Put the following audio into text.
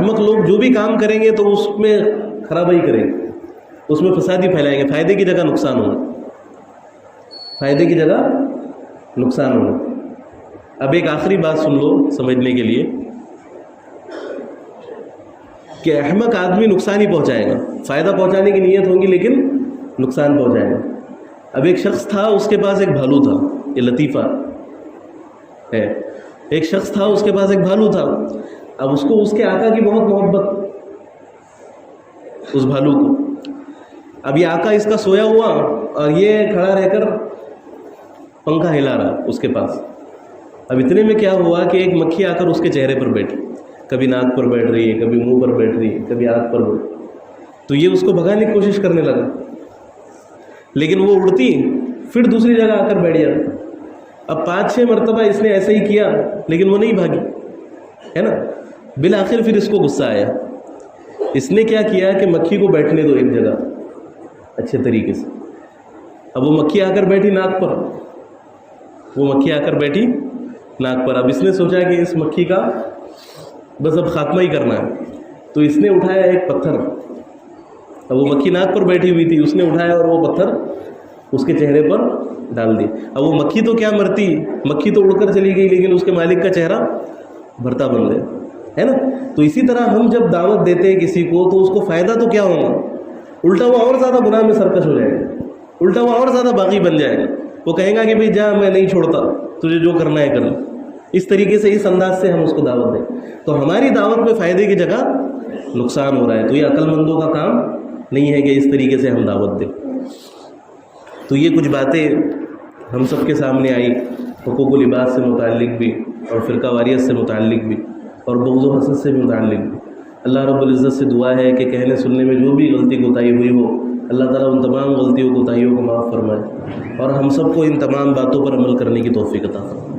احمق لوگ جو بھی کام کریں گے تو اس میں خرابی کریں گے، اس میں فساد ہی پھیلائیں گے، فائدے کی جگہ نقصان ہوگا، فائدے کی جگہ نقصان ہوگا۔ اب ایک آخری بات سن لو سمجھنے کے لیے کہ احمق آدمی نقصان ہی پہنچائے گا، فائدہ پہنچانے کی نیت ہوگی لیکن نقصان پہنچائے گا۔ اب ایک شخص تھا، اس کے پاس ایک بھالو تھا، یہ لطیفہ ہے، ایک شخص تھا اس کے پاس ایک بھالو تھا، اب اس کو اس کے آقا کی بہت محبت، اس بھالو کو۔ اب یہ آقا اس کا سویا ہوا اور یہ کھڑا رہ کر پنکھا ہلا رہا اس کے پاس۔ اب اتنے میں کیا ہوا کہ ایک مکھی آ کر اس کے چہرے پر بیٹھی، کبھی ناک پر بیٹھ رہی ہے، کبھی منہ پر بیٹھ رہی ہے، کبھی آنکھ پر بیٹھ رہی ہے، تو یہ اس کو بھگانے کی کوشش کرنے لگا، لیکن وہ اڑتی پھر دوسری جگہ آ کر بیٹھ جاتی۔ اب 5-6 مرتبہ اس نے ایسا ہی کیا لیکن وہ نہیں بھاگی، ہے نا۔ بالآخر پھر اس کو غصہ آیا، اس نے کیا کیا کہ مکھی کو بیٹھنے دو ایک جگہ اچھے طریقے سے۔ اب وہ مکھی آ کر بیٹھی ناک پر، وہ مکھی آ کر بیٹھی ناک پر۔ اب اس نے سوچا کہ اس مکھی کا بس اب خاتمہ ہی کرنا ہے، تو اس نے اٹھایا ایک پتھر، اب وہ مکھی ناک پر بیٹھی ہوئی تھی، اس نے اٹھایا اور وہ پتھر اس کے چہرے پر ڈال دی۔ اب وہ مکھی تو کیا مرتی، مکھی تو اڑ کر چلی گئی لیکن اس کے مالک کا چہرہ بھرتا بن گیا، ہے نا۔ تو اسی طرح ہم جب دعوت دیتے ہیں کسی کو تو اس کو فائدہ تو کیا ہوگا، الٹا وہ اور زیادہ گناہ میں سرکش ہو جائے گا، الٹا وہ اور زیادہ باغی بن جائے گا، وہ کہے گا کہ بھئی جا میں نہیں چھوڑتا، تجھے جو کرنا ہے کر لے۔ اس طریقے سے، اس انداز سے ہم اس کو دعوت دیں تو ہماری دعوت میں فائدے کی جگہ نقصان ہو رہا ہے، تو یہ عقل مندوں کا کام نہیں ہے کہ اس طریقے سے ہم دعوت دیں۔ تو یہ کچھ باتیں ہم سب کے سامنے آئی، حقوق و لباس سے متعلق بھی اور فرقہ واریت سے متعلق بھی اور بغض و حسد سے بھی متعلق بھی۔ اللہ رب العزت سے دعا ہے کہ کہنے سننے میں جو بھی غلطی کوتاہی ہوئی ہو، اللہ تعالیٰ ان تمام غلطیوں کوتاہیوں کو معاف فرمائے اور ہم سب کو ان تمام باتوں پر عمل کرنے کی توفیق عطا فرمائے۔